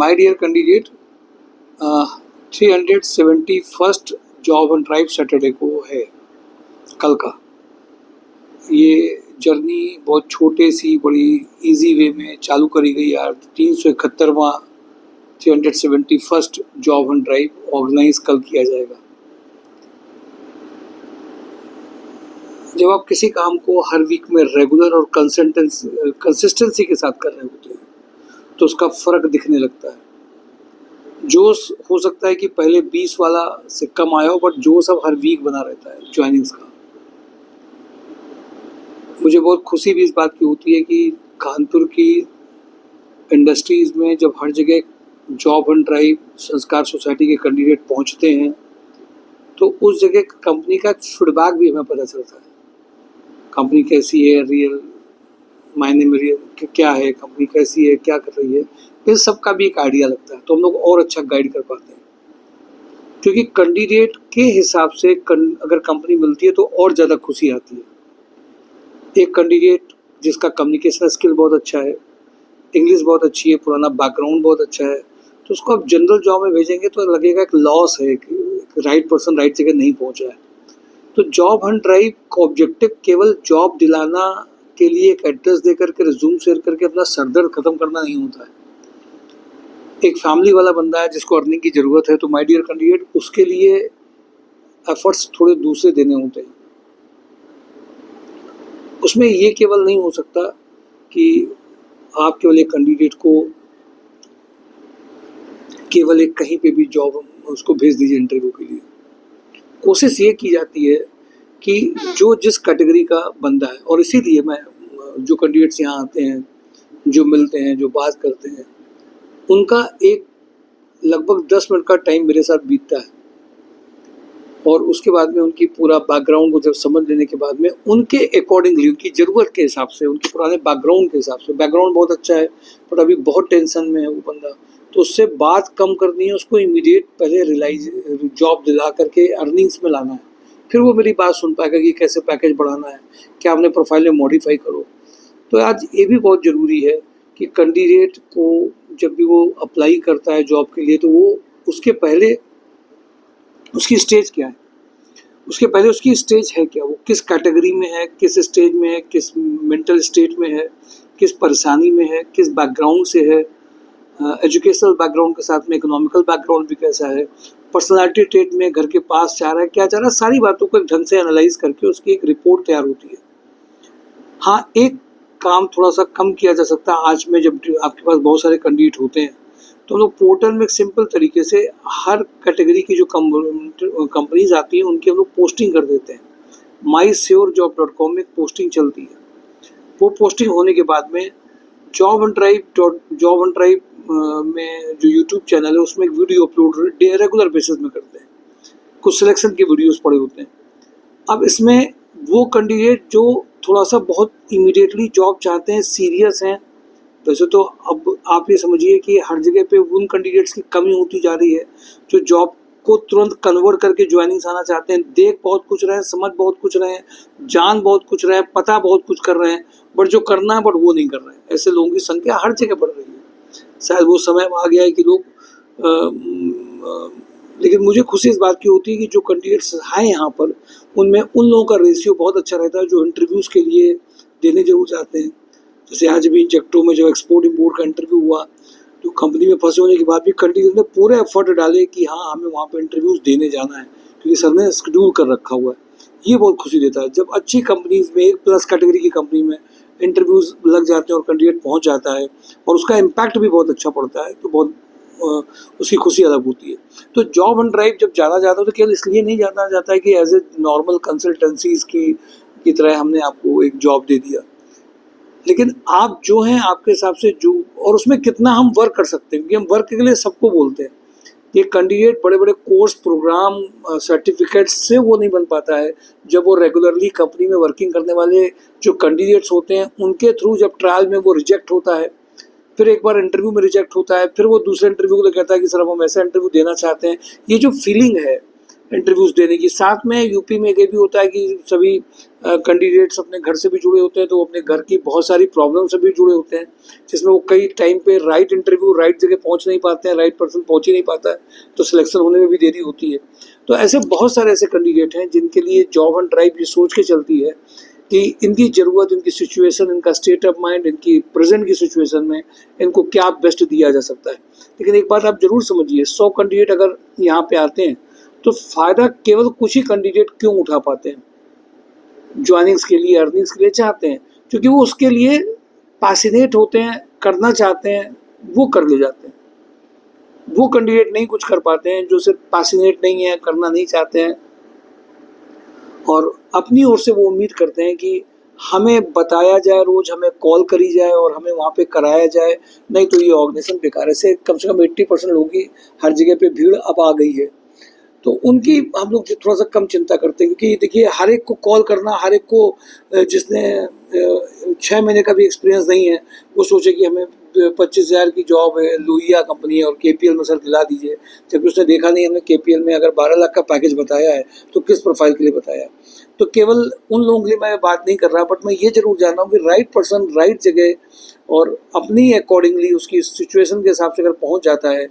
My dear candidate, 371st job and drive Saturday को है, कल का। ये जर्नी बहुत छोटे सी बड़ी इजी वे में चालू करी गई यार। 371वां 371st job and drive organise कल किया जाएगा। जब आप किसी काम को हर वीक में रेगुलर और कंसिस्टेंसी के साथ कर रहे होते हैं तो उसका फ़र्क दिखने लगता है। जोश हो सकता है कि पहले 20 वाला से कम आया हो, बट जोश अब हर वीक बना रहता है ज्वाइनिंग्स का। मुझे बहुत खुशी भी इस बात की होती है कि कानपुर की इंडस्ट्रीज़ में जब हर जगह जॉब एंड ड्राइव संस्कार सोसाइटी के कैंडिडेट पहुंचते हैं तो उस जगह कंपनी का फीडबैक भी हमें पता चलता है। कंपनी कैसी है, रियल मायने में रियल क्या है, कंपनी कैसी है, क्या कर रही है, इस सब का भी एक आइडिया लगता है। तो हम लोग और अच्छा गाइड कर पाते हैं, क्योंकि कैंडिडेट के हिसाब से अगर कंपनी मिलती है तो और ज़्यादा खुशी आती है। एक कैंडिडेट जिसका कम्युनिकेशन स्किल बहुत अच्छा है, इंग्लिश बहुत अच्छी है, पुराना बैकग्राउंड बहुत अच्छा है, तो उसको आप जनरल जॉब में भेजेंगे तो लगेगा एक लॉस है कि राइट पर्सन राइट जगह नहीं पहुंचा है। तो जॉब एंड ड्राइव का ऑब्जेक्टिव केवल जॉब दिलाना के लिए एक एड्रेस दे करके रिज्यूम शेयर करके अपना सरदर्द खत्म करना नहीं होता है। एक फैमिली वाला बंदा है जिसको अर्निंग की ज़रूरत है, तो माय डियर कैंडिडेट उसके लिए एफर्ट्स थोड़े दूसरे देने होते हैं। उसमें ये केवल नहीं हो सकता कि आप केवल एक कैंडिडेट को केवल एक कहीं पे भी जॉब उसको भेज दीजिए इंटरव्यू के लिए। कोशिश ये की जाती है कि जो जिस कैटेगरी का बंदा है, और इसीलिए मैं जो कैंडिडेट्स यहाँ आते हैं, जो मिलते हैं, जो बात करते हैं, उनका एक लगभग 10 मिनट का टाइम मेरे साथ बीतता है, और उसके बाद में उनकी पूरा बैकग्राउंड को जब समझ लेने के बाद में उनके अकॉर्डिंगली, उनकी ज़रूरत के हिसाब से, उनके पुराने बैकग्राउंड के हिसाब से, बैकग्राउंड बहुत अच्छा है बट अभी बहुत टेंशन में है वो बंदा, तो उससे बात कम करनी है, उसको इमीडिएट पहले रियलाइज जॉब दिला करके अर्निंग्स में लाना है, फिर वो मेरी बात सुन पाएगा कि कैसे पैकेज बढ़ाना है, क्या आपने प्रोफाइल में मॉडिफाई करो। तो आज ये भी बहुत ज़रूरी है कि कैंडिडेट को जब भी वो अप्लाई करता है जॉब के लिए तो वो उसके पहले उसकी स्टेज क्या है, उसके पहले उसकी स्टेज है क्या, वो किस कैटेगरी में है, किस स्टेज में है, किस मेंटल स्टेट में है, किस परेशानी में है, किस बैकग्राउंड से है, एजुकेशनल बैकग्राउंड के साथ में इकोनॉमिकल बैकग्राउंड भी कैसा है, पर्सनालिटी ट्रेट में घर के पास चाह रहा है, क्या चाह रहा है, सारी बातों को एक ढंग से एनालाइज करके उसकी एक रिपोर्ट तैयार होती है। हाँ, एक काम थोड़ा सा कम किया जा सकता है आज में, जब आपके पास बहुत सारे कैंडिडेट होते हैं तो हम लोग पोर्टल में एक सिंपल तरीके से हर कैटेगरी की जो कंपनीज आती हैं उनकी हम लोग पोस्टिंग कर देते हैं। mysurejob.com में एक पोस्टिंग चलती है। वो पोस्टिंग होने के बाद में जॉब एंड ड्राइव में जो यूट्यूब चैनल है उसमें एक वीडियो अपलोड रेगुलर बेसिस में करते हैं, कुछ सिलेक्शन के वीडियोस पड़े होते हैं। अब इसमें वो कैंडिडेट जो थोड़ा सा बहुत इमीडिएटली जॉब चाहते हैं, सीरियस हैं, वैसे तो अब आप ये समझिए कि हर जगह पे उन कैंडिडेट्स की कमी होती जा रही है जो जॉब को तुरंत कन्वर्ट करके ज्वाइनिंग्स आना चाहते हैं, देख बहुत कुछ रहे हैं, समझ बहुत कुछ रहे हैं, जान बहुत कुछ रहे हैं, पता बहुत कुछ कर रहे हैं, बट जो करना है बट वो नहीं कर रहे हैं। ऐसे लोगों की संख्या हर जगह बढ़ रही है। शायद वो समय आ गया है कि लोग लेकिन मुझे खुशी इस बात की होती है कि जो कैंडिडेट्स हैं यहाँ पर उनमें उन लोगों का रेशियो बहुत अच्छा रहता है जो इंटरव्यूज़ के लिए देने जरूर जाते हैं। जैसे आज भी जेक्टो में जब एक्सपोर्ट इम्पोर्ट का इंटरव्यू हुआ तो कंपनी में फंसे होने के बाद भी कैंडिडेट ने पूरे एफर्ट डाले कि हाँ हमें वहाँ पर इंटरव्यूज़ देने जाना है, क्योंकि सर ने शेड्यूल कर रखा हुआ है। ये बहुत खुशी देता है जब अच्छी कंपनीज में, एक प्लस कैटेगरी की कंपनी में इंटरव्यूज़ लग जाते हैं और कैंडिडेट पहुँच जाता है और उसका इम्पैक्ट भी बहुत अच्छा पड़ता है, तो बहुत उसकी खुशी अलग होती है। तो जॉब एंड ड्राइव जब जाना जाता है तो केवल इसलिए नहीं जाना जाता है कि एज ए नॉर्मल कंसल्टेंसीज की तरह हमने आपको एक जॉब दे दिया, लेकिन आप जो हैं आपके हिसाब से जो, और उसमें कितना हम वर्क कर सकते हैं, क्योंकि हम वर्क के लिए सबको बोलते हैं। ये कैंडिडेट बड़े बड़े कोर्स, प्रोग्राम, सर्टिफिकेट्स से वो नहीं बन पाता है। जब वो रेगुलरली कंपनी में वर्किंग करने वाले जो कैंडिडेट्स होते हैं उनके थ्रू जब ट्रायल में वो रिजेक्ट होता है, फिर एक बार इंटरव्यू में रिजेक्ट होता है, फिर वो दूसरे इंटरव्यू को कहता है कि सर हम ऐसा इंटरव्यू देना चाहते हैं, ये जो फीलिंग है इंटरव्यूज़ देने की। साथ में यूपी में ये भी होता है कि सभी कैंडिडेट्स अपने घर से भी जुड़े होते हैं, तो अपने घर की बहुत सारी प्रॉब्लम से भी जुड़े होते हैं, जिसमें वो कई टाइम पे राइट इंटरव्यू राइट जगह पहुंच नहीं पाते हैं, राइट पर्सन पहुंच ही नहीं पाता है, तो सिलेक्शन होने में भी देरी होती है। तो ऐसे बहुत सारे ऐसे कैंडिडेट हैं जिनके लिए जॉब एंड ड्राइव ये सोच के चलती है कि इनकी ज़रूरत, इनकी सिचुएशन, इनका स्टेट ऑफ माइंड, इनकी प्रेजेंट की सिचुएशन में इनको क्या बेस्ट दिया जा सकता है। लेकिन एक बात आप जरूर समझिए, 100 कैंडिडेट अगर यहाँ पे आते हैं तो फ़ायदा केवल कुछ ही कैंडिडेट क्यों उठा पाते हैं, ज्वाइनिंग्स के लिए, अर्निंग्स के लिए चाहते हैं, क्योंकि वो उसके लिए पैशनेट होते हैं, करना चाहते हैं, वो कर ले जाते हैं। वो कैंडिडेट नहीं कुछ कर पाते हैं जो सिर्फ पैशनेट नहीं है, करना नहीं चाहते हैं, और अपनी ओर से वो उम्मीद करते हैं कि हमें बताया जाए, रोज़ हमें कॉल करी जाए और हमें वहाँ पे कराया जाए, नहीं तो ये ऑर्गेनाइजेशन बेकार है। ऐसे कम से कम 80% लोगों की हर जगह पे भीड़ अब आ गई है, तो उनकी हम लोग थोड़ा सा कम चिंता करते हैं, क्योंकि देखिए हर एक को कॉल करना, हर एक को जिसने 6 महीने का भी एक्सपीरियंस नहीं है, वो सोचे कि हमें 25,000 की जॉब है, लोहिया कंपनी है और केपीएल में सर दिला दीजिए, जबकि उसने देखा नहीं हमने केपीएल में अगर 12 लाख का पैकेज बताया है तो किस प्रोफाइल के लिए बताया है। तो केवल उन लोगों के लिए मैं बात नहीं कर रहा, बट मैं ये जरूर जान रहा हूँ कि राइट पर्सन राइट जगह और अपनी अकॉर्डिंगली उसकी सिचुएशन के हिसाब से अगर पहुँच जाता है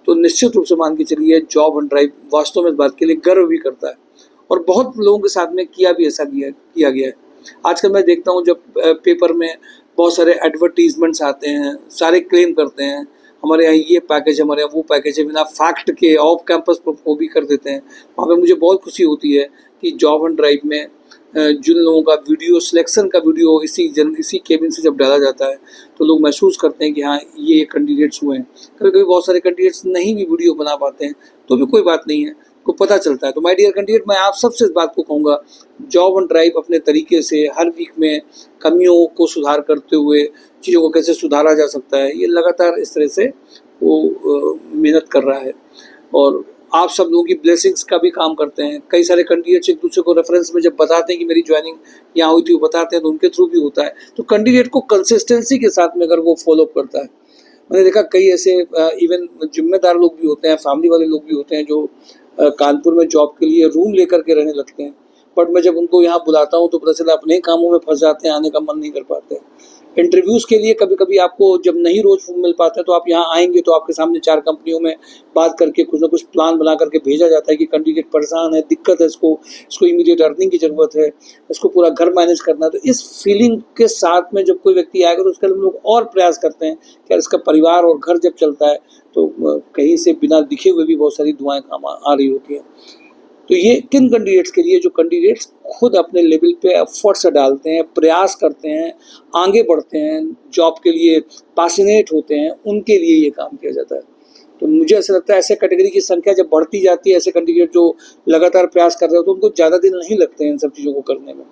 तो निश्चित रूप से मान के चलिए जॉब एंड ड्राइव वास्तव में इस बात के लिए गर्व भी करता है, और बहुत लोगों के साथ में किया भी ऐसा किया गया है। आजकल मैं देखता हूँ जब पेपर में बहुत सारे एडवर्टीजमेंट्स आते हैं, सारे क्लेम करते हैं हमारे यहाँ ये पैकेज, हमारे यहाँ वो पैकेज है, बिना फैक्ट के ऑफ कैंपस वो भी कर देते हैं। वहाँ पे मुझे बहुत खुशी होती है कि जॉब एंड ड्राइव में जिन लोगों का वीडियो, सिलेक्शन का वीडियो इसी केबिन से जब डाला जाता है तो लोग महसूस करते हैं कि हाँ ये कैंडिडेट्स हुए हैं। कभी कभी बहुत सारे कैंडिडेट्स नहीं भी वीडियो बना पाते हैं तो भी कोई बात नहीं है, को पता चलता है। तो माय डियर कैंडिडेट, मैं आप सबसे इस बात को कहूँगा, जॉब एंड ड्राइव अपने तरीके से हर वीक में कमियों को सुधार करते हुए चीज़ों को कैसे सुधारा जा सकता है, ये लगातार इस तरह से वो मेहनत कर रहा है, और आप सब लोगों की ब्लेसिंग्स का भी काम करते हैं। कई सारे कैंडिडेट्स एक दूसरे को रेफरेंस में जब बताते हैं कि मेरी ज्वाइनिंग यहाँ हुई थी, वो बताते हैं तो उनके थ्रू भी होता है। तो कैंडिडेट को कंसिस्टेंसी के साथ में अगर वो फॉलोअप करता है, मैंने देखा कई ऐसे इवन जिम्मेदार लोग भी होते हैं, फैमिली वाले लोग भी होते हैं जो कानपुर में जॉब के लिए रूम लेकर के रहने लगते हैं, बट मैं जब उनको यहाँ बुलाता हूँ तो पता चला अपने कामों में फंस जाते हैं, आने का मन नहीं कर पाते। इंटरव्यूज़ के लिए कभी कभी आपको जब नहीं रोज़ मिल पाते तो आप यहाँ आएंगे तो आपके सामने 4 कंपनियों में बात करके कुछ ना कुछ प्लान बना करके भेजा जाता है कि कैंडिडेट परेशान है, दिक्कत है, इसको इमीडिएट अर्निंग की ज़रूरत है, इसको पूरा घर मैनेज करना है। तो इस फीलिंग के साथ में जब कोई व्यक्ति आएगा तो उसके लिए हम लोग और प्रयास करते हैं कि इसका परिवार और घर जब चलता है तो कहीं से बिना दिखे हुए भी बहुत सारी दुआएं काम आ रही होती हैं। तो ये किन कैंडिडेट्स के लिए, जो कैंडिडेट्स खुद अपने लेवल पे एफर्ट्स डालते हैं, प्रयास करते हैं, आगे बढ़ते हैं, जॉब के लिए पैशनेट होते हैं, उनके लिए ये काम किया जाता है। तो मुझे ऐसा लगता है ऐसे कैटेगरी की संख्या जब बढ़ती जाती है, ऐसे कैंडिडेट जो लगातार प्रयास कर रहे हो तो उनको ज़्यादा दिन नहीं लगते हैं इन सब चीज़ों को करने में।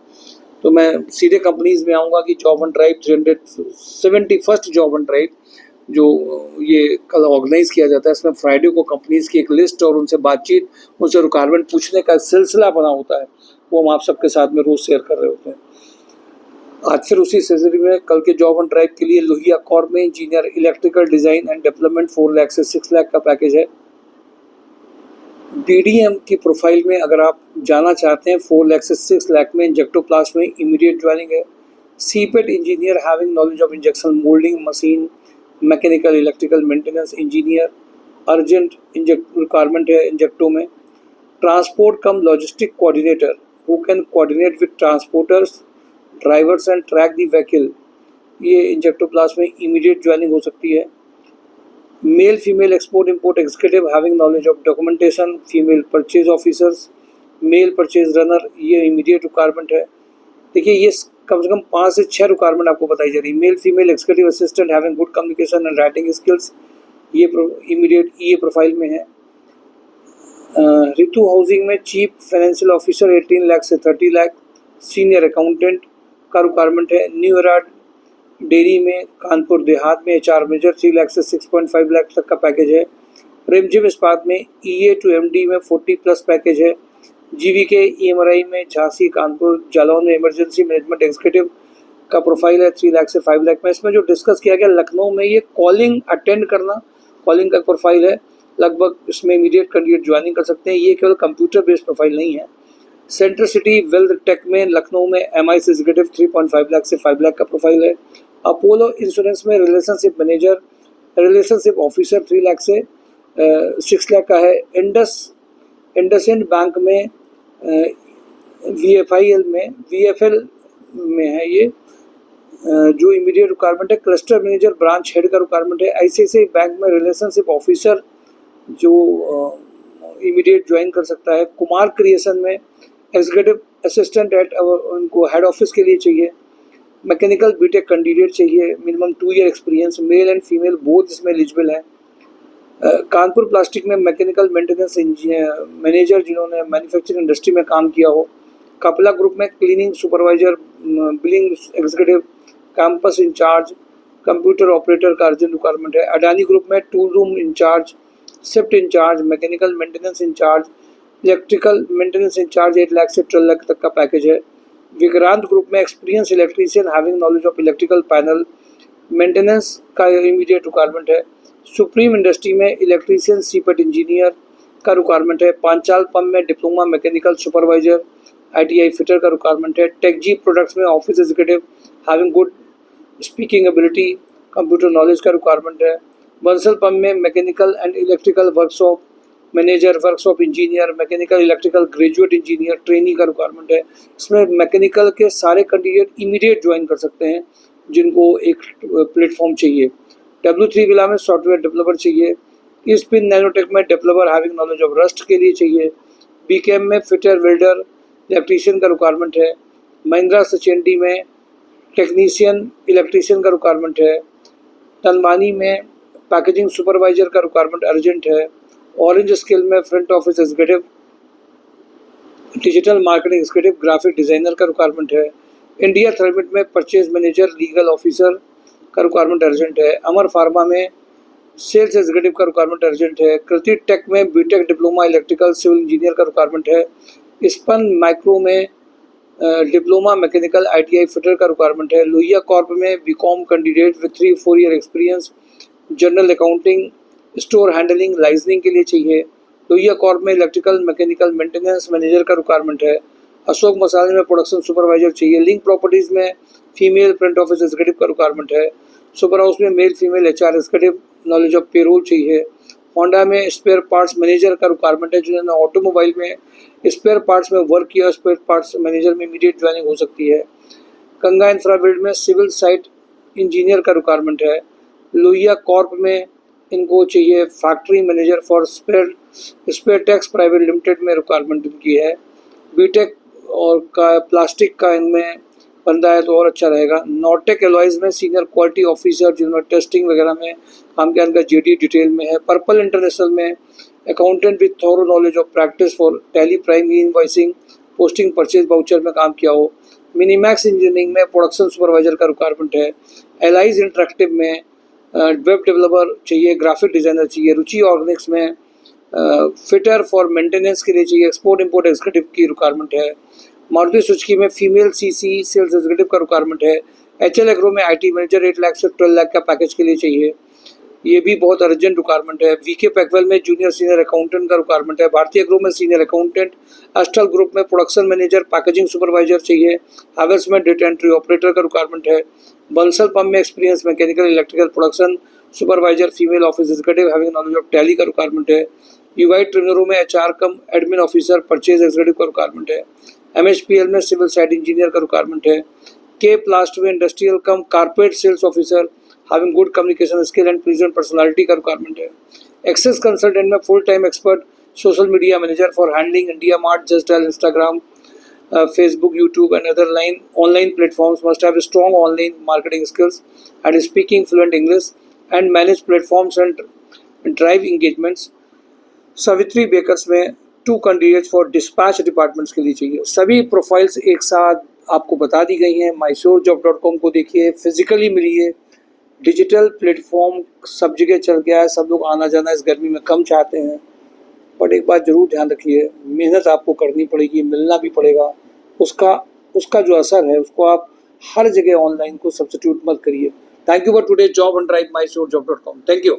तो मैं सीधे कंपनीज में आऊँगा कि job and drive 371st job and drive जो ये कल ऑर्गेनाइज किया जाता है, इसमें फ्राइडे को कंपनीज की एक लिस्ट और उनसे बातचीत, उनसे रिक्वायरमेंट पूछने का सिलसिला बना होता है, वो हम आप सबके साथ में रोज़ शेयर कर रहे होते हैं। आज फिर उसी सिलसिले में कल के जॉब एंड ड्राइव के लिए लोहिया कॉर्प में engineer electrical design and development 4 lakh से 6 लाख का पैकेज है। BDM की प्रोफाइल में अगर आप जाना चाहते हैं 4 लाख से 6 लाख में, इंजेक्टोप्लास्ट में इमीडिएट ज्वाइनिंग है। CPET engineer having knowledge of injection moulding machine, mechanical electrical maintenance engineer, urgent requirement है इंजेक्टो में। Transport cum logistic coordinator who can coordinate with transporters, drivers and track the vehicle, ये इंजेक्टोप्लास्ट में इमीडिएट ज्वाइनिंग हो सकती है। Male female export import executive having knowledge of documentation, female purchase officers, male purchase runner, ये immediate requirement है। देखिए ये कम से कम 5 से 6 रिक्वायरमेंट आपको बताई जा रही है। Male female executive assistant having good communication and writing skills, ये इमीडिएट ये प्रोफाइल में है। रितु हाउसिंग में चीफ फाइनेंशियल ऑफिसर 18 लाख से 30 लाख, सीनियर अकाउंटेंट का रिक्वायरमेंट है। न्यू एरा डेयरी में कानपुर देहात में HR मेजर 3 लाख से 6.5 लाख तक का पैकेज है। रिमझिम इस्पात में EA to MD में 40+ पैकेज है। GVK EMRI में झांसी कानपुर जालौन में इमरजेंसी मैनेजमेंट एग्जीक्यूटिव का प्रोफाइल है 3 लाख से 5 लाख में। इसमें जो डिस्कस किया गया लखनऊ में ये कॉलिंग अटेंड करना, कॉलिंग का प्रोफाइल है लगभग इसमें इमीडिएट कैंडिडेट ज्वाइनिंग कर सकते हैं। ये केवल कंप्यूटर बेस्ड प्रोफाइल नहीं है। सेंट्रल सिटी वेल्थ टेक में लखनऊ में MI से एग्जीक्यूटिव 3.5 लाख से 5 लाख का प्रोफाइल है। अपोलो इंश्योरेंस में relationship manager, relationship officer 3 lakh से 6 लाख का है। इंडसइंड बैंक में VFL में है ये जो इमीडिएट रिक्वायरमेंट है। क्लस्टर मैनेजर ब्रांच हेड का रिक्वायरमेंट है। ICICI बैंक में रिलेशनशिप ऑफिसर जो इमीडिएट ज्वाइन कर सकता है। कुमार क्रिएशन में एग्जीक्यूटिव असिस्टेंट एट उनको हेड ऑफिस के लिए चाहिए। मैकेनिकल बीटेक कैंडिडेट चाहिए, minimum 2 year experience, male and female both इसमें एलिजिबल है। कानपुर प्लास्टिक में मैकेनिकल मेंटेनेंस मैनेजर जिन्होंने मैन्युफैक्चरिंग इंडस्ट्री में काम किया हो। कपला ग्रुप में cleaning supervisor, billing executive, campus incharge, computer operator का अर्जेंट रिक्वायरमेंट है। अडानी ग्रुप में tool room incharge, shift incharge, mechanical maintenance incharge, electrical maintenance incharge 8 lakh से 12 लाख तक का पैकेज है। विक्रांत ग्रुप में experience electrician having knowledge of electrical panel maintenance का immediate requirement है। सुप्रीम इंडस्ट्री में इलेक्ट्रीशियन सीपेट इंजीनियर का रिक्वायरमेंट है। पांचाल पंप में diploma mechanical supervisor ITI fitter का रिक्वायरमेंट है। टेकजी प्रोडक्ट्स में office executive having good speaking ability, computer knowledge का रिक्वायरमेंट है। बंसल पंप में mechanical and electrical workshop manager, workshop engineer, mechanical electrical graduate engineer trainee का रिक्वायरमेंट है। इसमें मैकेनिकल के सारे कैंडिडेट इमीडिएट ज्वाइन कर सकते हैं जिनको एक प्लेटफॉर्म चाहिए। W3 विला में सॉफ्टवेयर डेवलपर चाहिए। ईस्पिन नैनोटेक में developer having knowledge of rust के लिए चाहिए। BKM में फिटर, वेल्डर, इलेक्ट्रीशियन का रिक्वायरमेंट है। महिंद्रा सचेंडी में टेक्नीशियन इलेक्ट्रीशियन का रिक्वायरमेंट है। तनवानी में पैकेजिंग सुपरवाइजर का रिक्वायरमेंट अर्जेंट है। ऑरेंज स्किल में front office executive, digital marketing executive, graphic designer का रिक्वायरमेंट है। इंडिया थर्मिट में परचेज मैनेजर, लीगल ऑफिसर का रिक्वायरमेंट अर्जेंट है। अमर फार्मा में सेल्स एग्जीक्यूटिव का रिक्वायरमेंट अर्जेंट है। कृति टेक में BTech diploma electrical civil engineer का रिक्वायरमेंट है। स्पन माइक्रो में डिप्लोमा मैकेनिकल ITI फिटर का रिक्वायरमेंट है। लोहिया कॉर्प में BCom candidate with 3-4 year experience, general accounting, store handling, liaisoning के लिए चाहिए। लोहिया कॉर्प में इलेक्ट्रिकल मैकेनिकल मेंटेनेंस मैनेजर का रिक्वायरमेंट है। अशोक मसाले में प्रोडक्शन सुपरवाइजर चाहिए। लिंक प्रॉपर्टीज में फीमेल फ्रंट ऑफिस एग्जीक्यूटिव का रिक्वायरमेंट है। सुपर हाउस में male female HR executive, knowledge of payroll चाहिए। होंडा में स्पेयर पार्ट्स मैनेजर का रिक्वायरमेंट है। जिन्होंने ऑटोमोबाइल में स्पेयर पार्ट्स में वर्क किया, स्पेयर पार्ट्स मैनेजर में इमीडिएट ज्वाइनिंग हो सकती है। गंगा इंफ्राबिल्ड में सिविल साइट इंजीनियर का रिक्वायरमेंट है। लोहिया कॉर्प में इनको चाहिए factory manager for spare tax private limited में रिक्वायरमेंट इनकी है। बीटेक और का प्लास्टिक का इनमें बंदा है तो और अच्छा रहेगा। नॉर्टेक एलॉयज में सीनियर क्वालिटी ऑफिसर जिन्होंने टेस्टिंग वगैरह में काम किया, इनका JD डिटेल में है। पर्पल इंटरनेशनल में accountant with thorough knowledge of practice for Tally Prime e invoicing posting purchase voucher में काम किया हो। मिनीमैक्स इंजीनियरिंग में प्रोडक्शन सुपरवाइजर का रिक्वायरमेंट है। एलाइज इंटरेक्टिव में वेब डेवलपर चाहिए, ग्राफिक डिज़ाइनर चाहिए। रुचि ऑर्गेनिक्स में फिटर फॉर मेंटेनेंस के लिए चाहिए। एक्सपोर्ट इंपोर्ट एग्जीक्यूटिव की रिक्वायरमेंट है। मारुति सुजुकी में फीमेल CC सेल्स एग्जीक्यूटिव का रिक्वायरमेंट है। HL एग्रो में IT मैनेजर 8 लाख से 12 लाख का पैकेज के लिए चाहिए, ये भी बहुत अर्जेंट रिक्वायरमेंट है। VK पैकवेल में जूनियर सीनियर अकाउंटेंट का रिक्वायरमेंट है। भारतीय एग्रो में सीनियर अकाउंटेंट। अस्टल ग्रुप में प्रोडक्शन मैनेजर पैकेजिंग सुपरवाइजर चाहिए। हैवेल्स में डेटा एंट्री ऑपरेटर का रिक्वायरमेंट है। बंसल पंप में experience mechanical electrical production supervisor female office executive having knowledge of tally का रिक्वायरमेंट है। UI ट्रेनरों में HR कम एडमिन ऑफिसर परचेज एग्जीक्यूटिव का रिक्वायरमेंट है। MHPL में सिविल साइट इंजीनियर का रिक्वायरमेंट है। K प्लास्ट में industrial cum corporate sales officer having good communication skill and present personality का रिक्वायरमेंट है। एक्सेस कंसल्टेंट में full time expert social media manager for handling India mart, Just Dial, Instagram, Facebook, YouTube and other online platforms must have strong online marketing skills and speaking fluent English and manage platforms and drive engagements। Savitri bakers में 2 candidates for dispatch departments के लिए चाहिए। सभी profiles एक साथ आपको बता दी गई हैं। mysourjob.com को देखिए, फिजिकली मिलिए। डिजिटल प्लेटफॉर्म सब जगह चल गया है, सब लोग आना जाना इस गर्मी में कम चाहते हैं, बट एक बात ज़रूर ध्यान रखिए, मेहनत आपको करनी पड़ेगी, मिलना भी पड़ेगा। उसका जो असर है उसको आप हर जगह ऑनलाइन को सब्स्टिट्यूट मत करिए। Thank you for today job and drive mysourjob.com। Thank you.